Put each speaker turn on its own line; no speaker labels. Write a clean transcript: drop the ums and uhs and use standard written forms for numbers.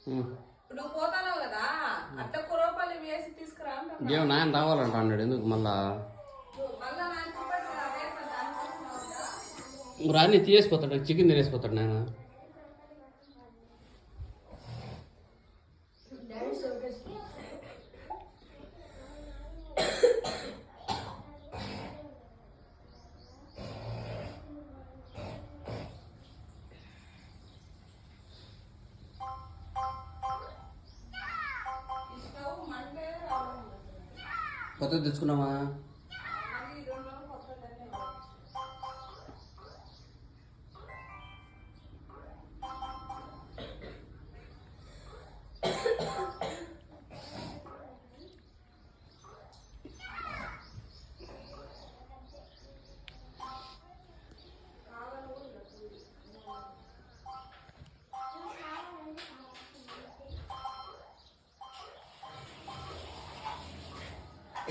నువ్వు పోతావు కదా అట్లా కురపాలి వేసి తీసుకురా.
ఏమో నాయన రావాలంట అన్నాడు. ఎందుకు మళ్ళా రాని తీసేసిపోతాడు. చికెన్ తినేసిపోతాడు నాయన. కొత్తది తెచ్చుకున్నావా?